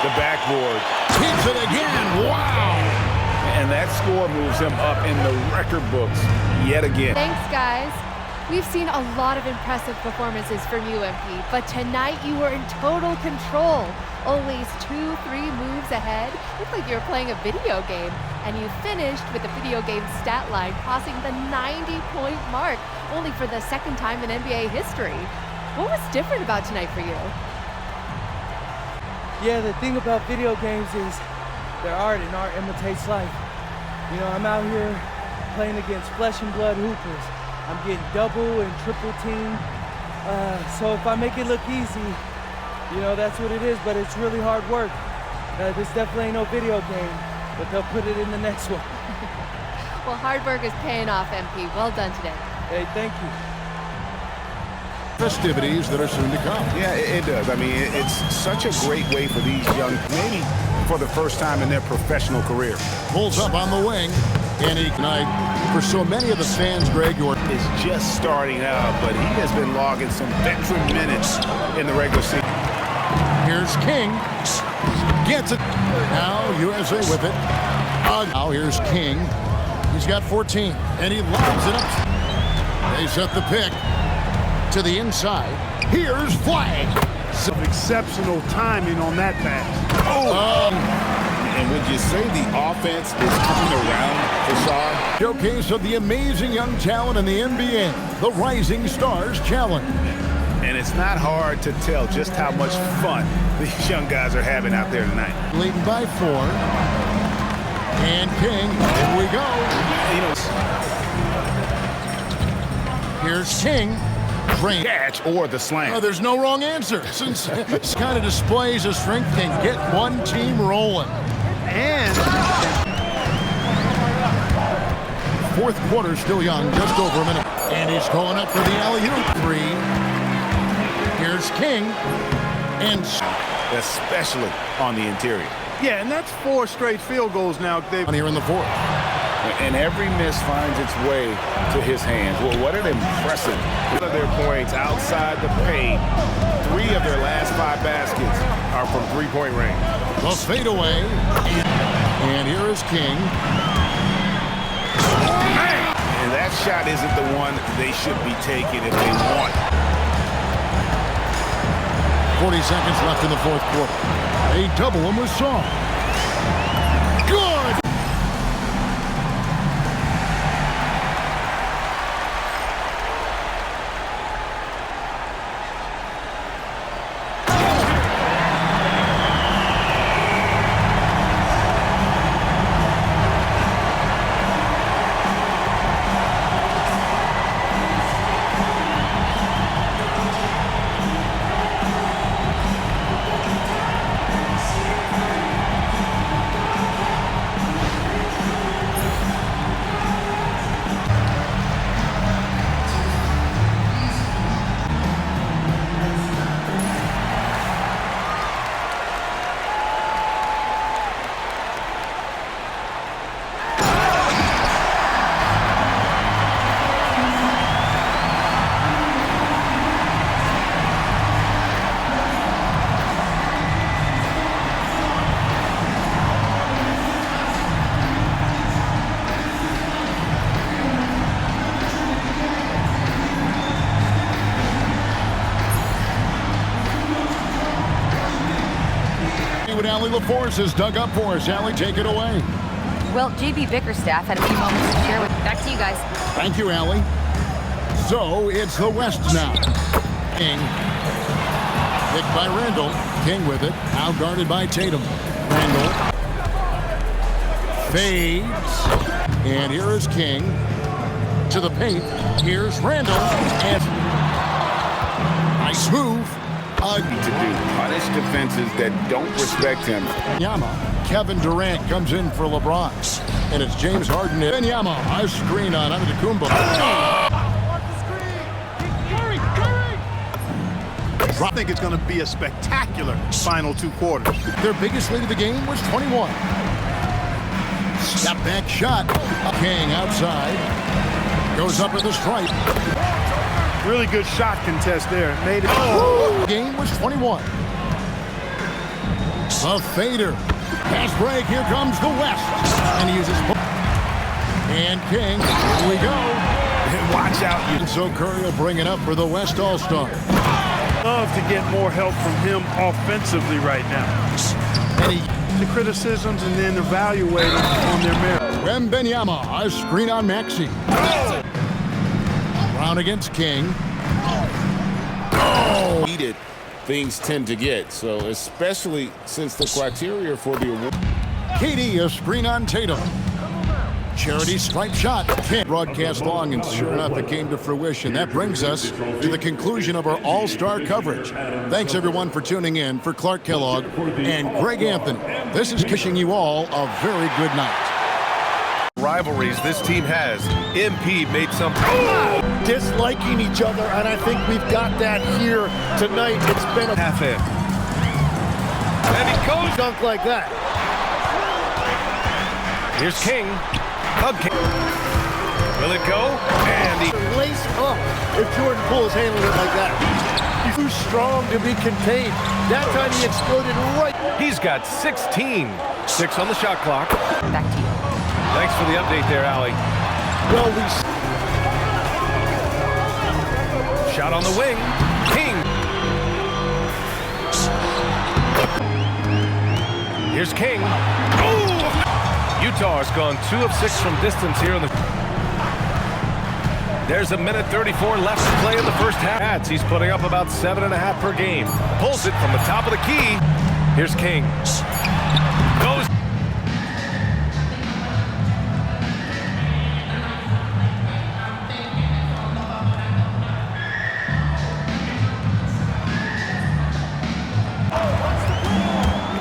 the backboard. Hits it again. Wow. And that score moves him up in the record books yet again. Thanks, guys. We've seen a lot of impressive performances from you, MP, but tonight you were in total control. Always 2-3 moves ahead. Looked like you were playing a video game. And you finished with the video game stat line crossing the 90-point mark, only for the second time in NBA history. What was different about tonight for you? Yeah, the thing about video games is they're art, and art imitates life. You know, I'm out here playing against flesh and blood hoopers. I'm getting double and triple teamed. So if I make it look easy, you know, that's what it is, but it's really hard work. This definitely ain't no video game, but they'll put it in the next one. Well, hard work is paying off, MP. Well done today. Hey, thank you. Festivities that are soon to come. Yeah, it does. I mean, it's such a great way for these young, maybe for the first time in their professional career. Pulls up on the wing, and ignite. For so many of the fans, Greg, who is just starting out, but he has been logging some veteran minutes in the regular season. Here's King. Gets it. Now USA with it. Now here's King. He's got 14, and he lobs it up. They set the pick to the inside. Here's Flag. Some exceptional timing on that pass. And would you say the offense is coming around for Shaw? Showcase of the amazing young talent in the NBA, the Rising Stars Challenge. And it's not hard to tell just how much fun these young guys are having out there tonight. Leading by 4. And King, here we go. You know, here's King. Catch or the slam. Oh, there's no wrong answer, since this kind of displays his strength can get one team rolling. And fourth quarter still young, just over a minute. And he's going up for the alley-oop 3. Here's King. And especially on the interior. yeah, and that's 4 straight field goals now, Dave. Here in the fourth. And every miss finds its way to his hands. Well, what an impressive of their points outside the paint. 3 of their last 5 baskets are from three-point range. The fadeaway. And here is King. And that shot isn't the one they should be taking if they want. 40 seconds left in the fourth quarter. A double him with Shaw. Good! What Allie LaForce has dug up for us. Allie, take it away. Well, JB Bickerstaff had a few moments to share with. Back to you guys. Thank you, Allie. So it's the West now. King. Picked by Randall. King with it. Out guarded by Tatum. Randall. Fades. And here is King. To the paint. Here's Randall. And nice move. To do. Punish defenses that don't respect him. Yama. Kevin Durant comes in for LeBron. And it's James Harden. Yama. A screen on Antetokounmpo. I think it's going to be a spectacular final 2 quarters. Their biggest lead of the game was 21. Step back shot. King outside. Goes up at the stripe. Really good shot contest there. Made it. Oh. Game was 21. The fader. Pass break. Here comes the West. And he uses... And King. Here we go. Watch out. And so Curry will bring it up for the West All-Star. Love to get more help from him offensively right now. And he... The criticisms and then evaluate on their merit. Wembenyama, a screen on Maxey. Brown against King. Oh! Needed things tend to get, so especially since the criteria for the award. KD, a screen on Tatum. Charity stripe shot. Can't broadcast long, and sure enough, it came to fruition. That brings us to the conclusion of our all-star coverage. Thanks, everyone, for tuning in. For Clark Kellogg and Greg Anthony, this is wishing you all a very good night. Rivalries this team has. MP made some disliking each other, and I think we've got that here tonight. It's been a half in. And he goes dunk like that. Here's King. Hug King. Will it go? And he Lace up if Jordan Poole is handling it like that. He's too strong to be contained. That time he exploded right. he's got 16. 6 on the shot clock. Back to you. Thanks for the update there, Allie. Well, Shot on the wing. King. Here's King. Oh! Utah has gone 2 of 6 from distance here in the... There's a minute 34 left to play in the first half. He's putting up about 7.5 per game. Pulls it from the top of the key. Here's King. Goes.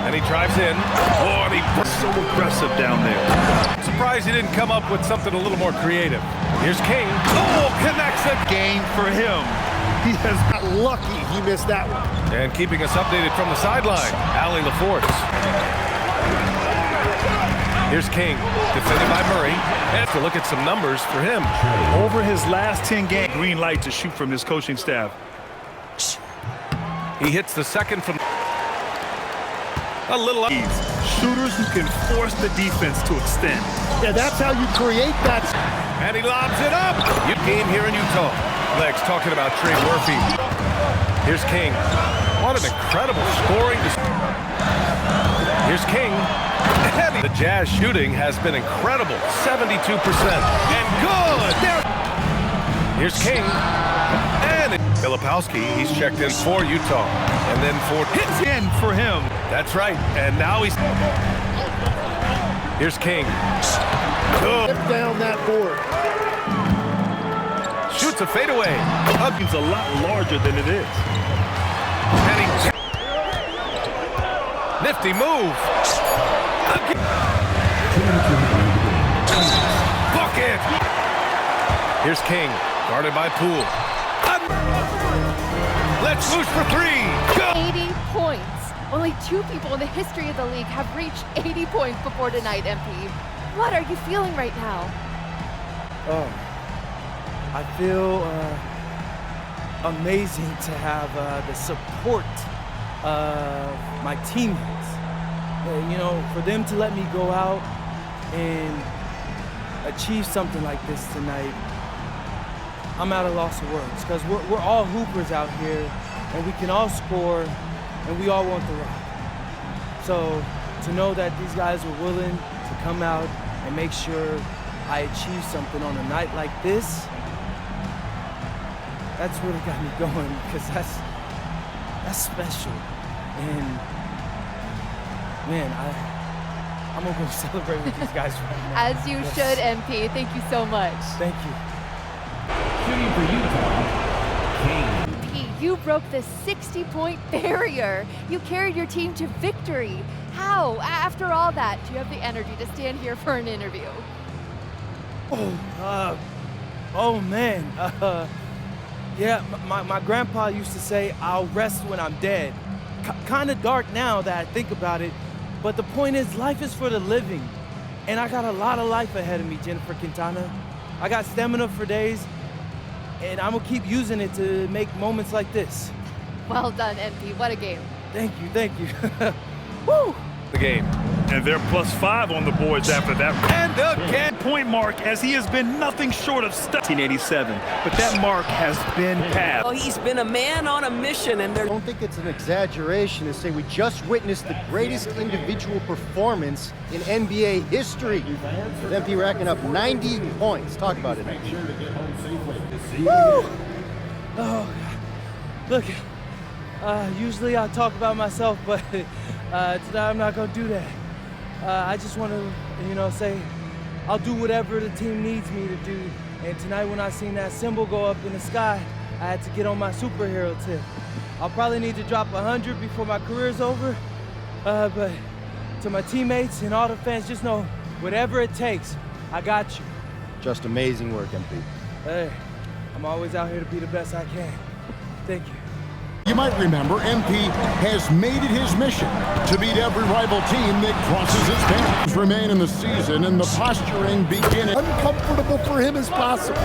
And he drives in. Oh, and he's So aggressive down there. surprised he didn't come up with something a little more creative. Here's King. Oh, connects it. Game for him. he has got lucky he missed that one. And keeping us updated from the sideline, Allie LaForce. Here's King, defended by Murray. And to look at some numbers for him. Over his last 10 games, green light to shoot from his coaching staff. He hits the second from a little. Shooters who can force the defense to extend. Yeah, that's how you create that. And he lobs it up. Game here in Utah. Legs talking about Trey Murphy. Here's King. What an incredible scoring. Here's King. The Jazz shooting has been incredible. 72%. And good. Here's King. And Filipowski, he's checked in for Utah. And then for Hits in for him. That's right. And now he's... Here's King. Good. Get down that board. Shoots a fadeaway. Huggins a lot larger than it is. And he... Nifty move. Bucket. Here's King, guarded by Poole. Let's push for 3. Go. 80 points. Only 2 people in the history of the league have reached 80 points before tonight, MP. What are you feeling right now? Oh, I feel amazing to have the support of my teammates. You know, for them to let me go out and achieve something like this tonight, I'm at a loss of words, because we're all hoopers out here, and we can all score, and we all want the rock. So to know that these guys were willing to come out and make sure I achieve something on a night like this, that's really got me going, because that's special. And man, I'm gonna go celebrate with these guys right now. As you should, MP. Thank you so much. Thank you. Shooting for Utah, King. MP, you broke the 60-point barrier. You carried your team to victory. How? After all that, do you have the energy to stand here for an interview? Oh man. Yeah, my grandpa used to say, I'll rest when I'm dead. Kind of dark now that I think about it, but the point is, life is for the living. And I got a lot of life ahead of me, Jennifer Quintana. I got stamina for days, and I'm gonna keep using it to make moments like this. Well done, MP. What a game. Thank you. Woo! The game. And they're +5 on the boards after that. And again, point mark, as he has been nothing short of 1987. But that mark has been passed. Oh, he's been a man on a mission, and I don't think it's an exaggeration to say we just witnessed the greatest individual performance in NBA history. With MP racking up 90 points. Talk about it. Woo! Oh, look. Usually I talk about myself, but today I'm not gonna do that. I just want to, say I'll do whatever the team needs me to do. And tonight when I seen that symbol go up in the sky, I had to get on my superhero tip. I'll probably need to drop 100 before my career's over. But to my teammates and all the fans, just know whatever it takes, I got you. Just amazing work, MP. Hey, I'm always out here to be the best I can. Thank you. You might remember MP has made it his mission to beat every rival team that crosses his path. Remain in the season and the posturing beginning. Uncomfortable for him as possible.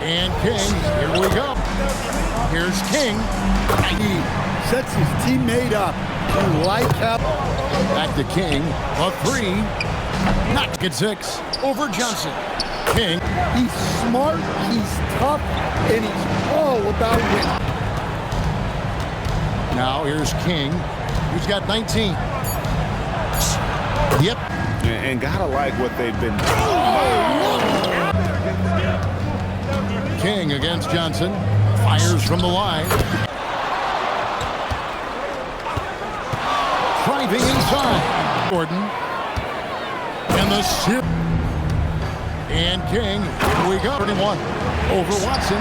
And King, here we go. Here's King. He sets his teammate up. You like how... Back to King. A 3. Not get 6. Over Johnson. King. He's smart, he's tough, and he's all about winning. Now here's King, who's got 19. Yep. And gotta like what they've been doing. King against Johnson. Fires from the line. Driving inside. Gordon. And the series. And King, here we go. 31 over Watson.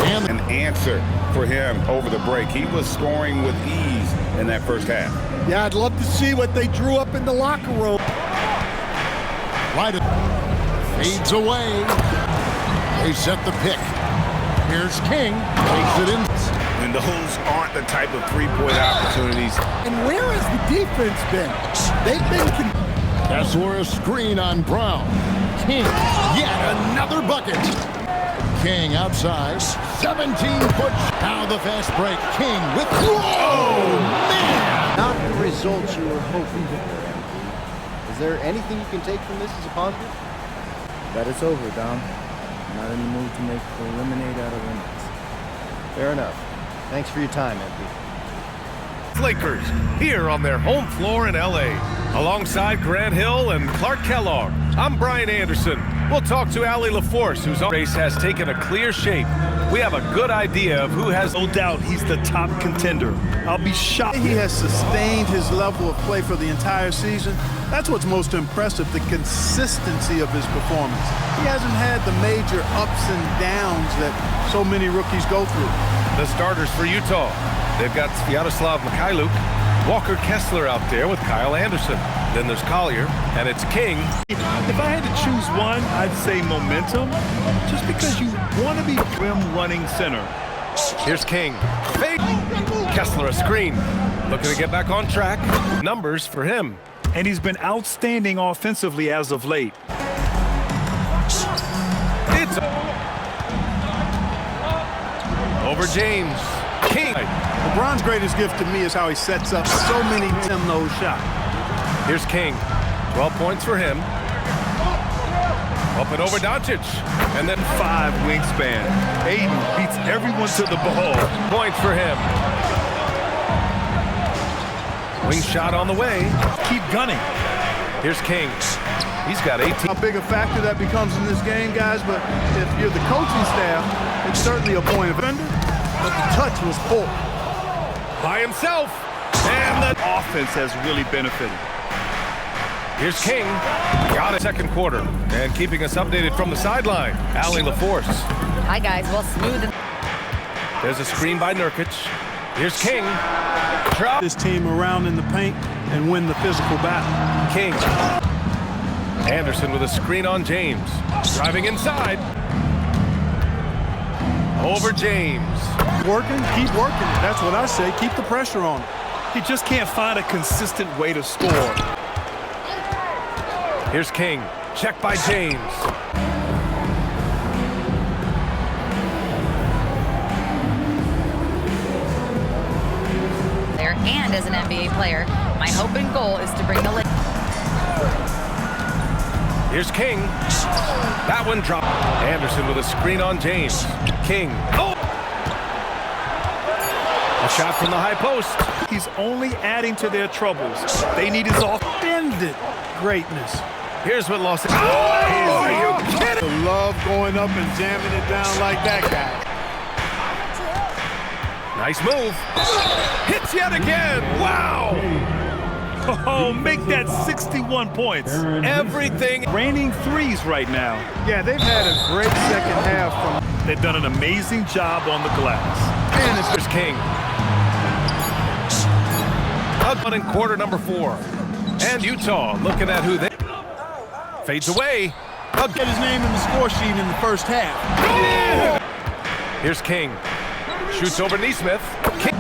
And An answer for him over the break. He was scoring with ease in that first half. Yeah, I'd love to see what they drew up in the locker room. right fades away. They set the pick. Here's King. Takes it in. And those aren't the type of three-point opportunities. And where has the defense been? They've been... Kessler a screen on Brown. King, yet another bucket. King outside, 17-foot. Now the fast break. King with... Whoa, man! Not the results you were hoping for. Is there anything you can take from this as a positive? That it's over, Dom. I'm not in the mood to make the lemonade out of lemons. Fair enough. Thanks for your time, MP. Lakers here on their home floor in LA. Alongside Grant Hill and Clark Kellogg, I'm Brian Anderson. We'll talk to Allie LaForce, whose race has taken a clear shape. We have a good idea of who has... No doubt he's the top contender. I'll be shocked. He has sustained his level of play for the entire season. That's what's most impressive, the consistency of his performance. He hasn't had the major ups and downs that so many rookies go through. The starters for Utah. They've got Sviatoslav Mikhailuk, Walker Kessler out there with Kyle Anderson. Then there's Collier, and it's King. If I had to choose one, I'd say momentum, just because you want to be rim running center. Here's King. Fake. Kessler a screen. Looking to get back on track. Numbers for him. And he's been outstanding offensively as of late. It's over James. King. LeBron's greatest gift to me is how he sets up so many those shots. Here's King. 12 points for him. Up and over Doncic. And then 5 wingspan. Aiden beats everyone to the ball. Points for him. Wing shot on the way. Keep gunning. Here's King. He's got 18. How big a factor that becomes in this game, guys, but if you're the coaching staff, it's certainly a point of offender, but the touch was poor. By himself. And the offense has really benefited. Here's King. Got it second quarter. And keeping us updated from the sideline, Allie LaForce. Hi, guys. Well, smooth. There's a screen by Nurkic. Here's King. Drop. This team around in the paint and win the physical battle. King. Anderson with a screen on James. Driving inside. Over James. Working, keep working it. That's what I say. Keep the pressure on. He just can't find a consistent way to score. Here's King. Check by James. There, and as an NBA player, My hope and goal is to bring the league. Here's King. That one dropped. Anderson with a screen on James. King. Oh! A shot from the high post. He's only adding to their troubles. They need his Offended greatness. Here's what Los Angeles. Oh, are you kidding? I love going up and jamming it down like that guy. Nice move. Hits yet again. Wow. Oh, make that 61 points. Everything. Raining threes right now. Yeah, they've had a great second half from. They've done an amazing job on the glass. And it's King. Out in quarter number 4. And Utah looking at who they. Fades away. I'll get his name in the score sheet in the first half. Here's King. Shoots over Neesmith. King.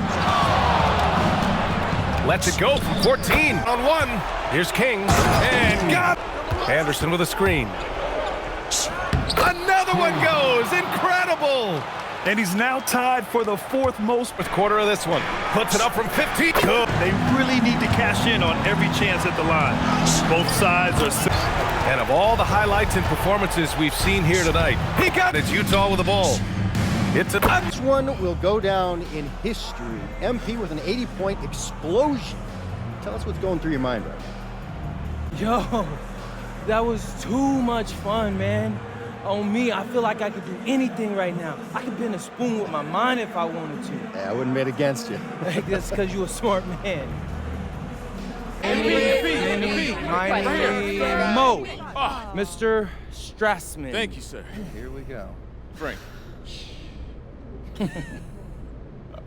Lets it go from 14 on 1. Here's King. And got Anderson with a screen. Another one goes. Incredible. And he's now tied for the 4th most. With quarter of this one. Puts it up from 15. Good. They really need to cash in on every chance at the line. Both sides are. And of all the highlights and performances we've seen here tonight, he got it. It's Utah with the ball. It's a This one will go down in history. MP with an 80-point explosion. Tell us what's going through your mind right now. Yo, that was too much fun, man. On me, I feel like I could do anything right now. I could bend a spoon with my mind if I wanted to. Yeah, I wouldn't bet against you. That's because you're a smart man. My name Mo. Mr. Strassman. Thank you, sir. Here we go. Frank.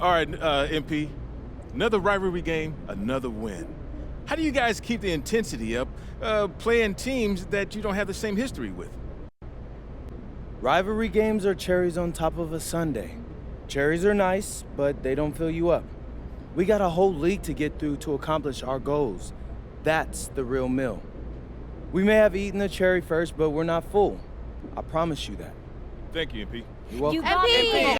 All right, MP. Another rivalry game, another win. How do you guys keep the intensity up playing teams that you don't have the same history with? Rivalry games are cherries on top of a sundae. Cherries are nice, but they don't fill you up. We got a whole league to get through to accomplish our goals. That's the real meal. We may have eaten the cherry first, but we're not full. I promise you that. Thank you, MP. You're welcome. MP!